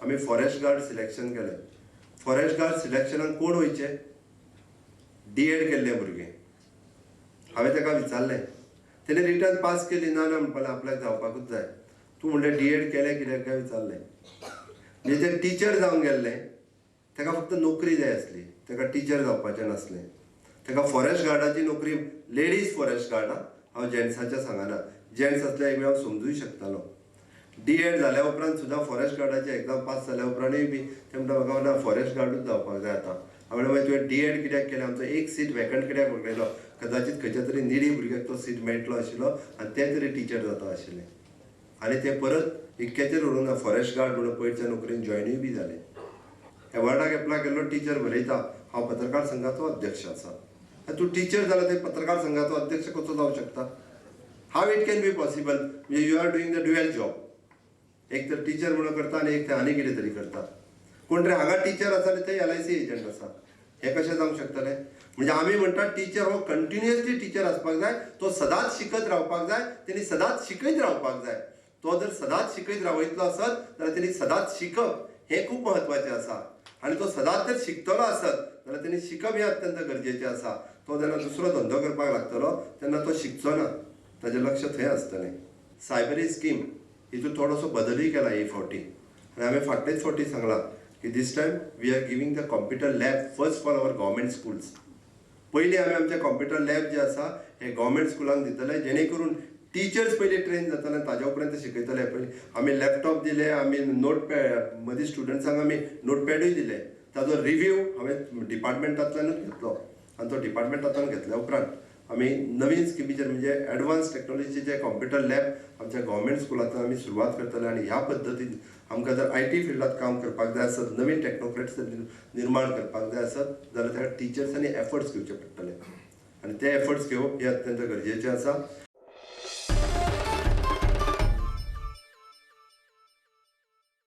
आमी forest guard selection केलें. Forest guard सिलेक्शनाक कोण वयचे? D.Ed केल्ले भुरगे. हांवें ताका विचारलें, तेणे रिटर्न पास केली ना ना म्हणपाक आपल्याक जावपाकूच जाय. तूं म्हणलें D.Ed केलें कित्याक काय विचारलें. म्हणजे ते टिचर जावन गेल्ले, ताका फक्त नोकरी जाय आसली, ताका टिचर जावपाचें नासलें. ताका फॉरेस्ट गार्डाची नोकरी, लेडीज फॉरेस्ट गार्ड, हांव जेंट्साचें सांगना, जेंट्स असले हांव समजूय शकतालो. D.Ed जाल्या उपरांत सुद्दां फॉरेस्ट गार्डाची एग्जाम पास जाल्या उपरांतूय बी ते म्हणटा म्हाका ना फॉरेस्ट गार्डूच जावपाक जाय आतां. हांवें म्हणलें तुवें D.Ed कित्याक केलें? आमचो एक सीट वॅकंट कित्याक उरलेलो? कदाचित खंयच्या तरी निडी भुरग्याक तो सीट मेळटलो आशिल्लो आनी ते तरी टिचर जाता आशिल्ले. आनी ते परत इतक्याचेर उरूंक ना, फॉरेस्ट गार्ड म्हणून पयरच्या नोकरेन जॉयनूय बी जाले. एवॉर्डाक एप्लाय केल्लो टीचर बरयता, हांव पत्रकार संघाचो अध्यक्ष आसा. तूं टीचर जालो ते पत्रकार संघाचो अध्यक्ष कसो जावंक शकता? How it can be possible? म्हणजे you are doing the dual job. एक तर टीचर म्हणून करता आनी एक ते आनी कितें तरी करता. कोण रे हांगा टीचर आसा आनी ते LIC एजंट आसा, हे कशें जावंक शकतलें? म्हणजे आमी म्हणटा टीचर हो कंटिन्युअसली टीचर आसपाक जाय, तो सदांच शिकत रावपाक जाय, तेणी सदांच शिकयत रावपाक जाय. तो जर सदांच शिकयत रावयतलो आसत जाल्यार तेणी सदांच शिकप हें खूब म्हत्वाचें आसा. आनी तो सदांच जर शिकतलो आसत जाल्यार तेणी शिकप हें अत्यंत गरजेचें आसा. तो जेन्ना दुसरो धंदो करपाक लागतलो तेन्ना तो शिकचो ना, ताजें लक्ष थंय आसतलें. सायबरी स्कीम हितून थोडोसो बदलूय केला हे फावटी. आनी हांवें फाटलेच फावटी सांगलां की this time we are giving the computer lab first for our government schools. पयलीं आमी आमचे कॉम्प्युटर लॅब जे आसा हे गव्हर्मेंट स्कुलांक दितले, जेणे करून टिचर्स पयलीं ट्रेन जातले, ताजे उपरांत शिकयतले. पयलीं आमी लॅपटॉप दिले, आमी नोटपॅड, मदीं स्टुडंट्सांक आमी नोटपॅडूय दिले. ताजो रिव्यू हांवें डिपार्टमेंटांतल्यानूच घेतलो आनी तो डिपार्टमेंटांतल्यान घेतल्या उपरांत आमी नवीन स्किमीचेर म्हणजे एडवान्स टॅक्नॉलॉजीचे कॉम्प्युटर लॅब आमच्या गव्हर्मेंट स्कुलांतल्यान आमी सुरवात करतले. आनी ह्या पद्दतीन आमकां जर IT फिल्डांत काम करपाक जाय आसत, नवीन टॅक्नोक्रेट्स निर्माण करपाक जाय आसत जाल्यार त्या टिचर्सांनी एफर्ट्स घेवचे पडटले. आनी ते एफर्ट्स घेवप हे अत्यंत गरजेचें आसा.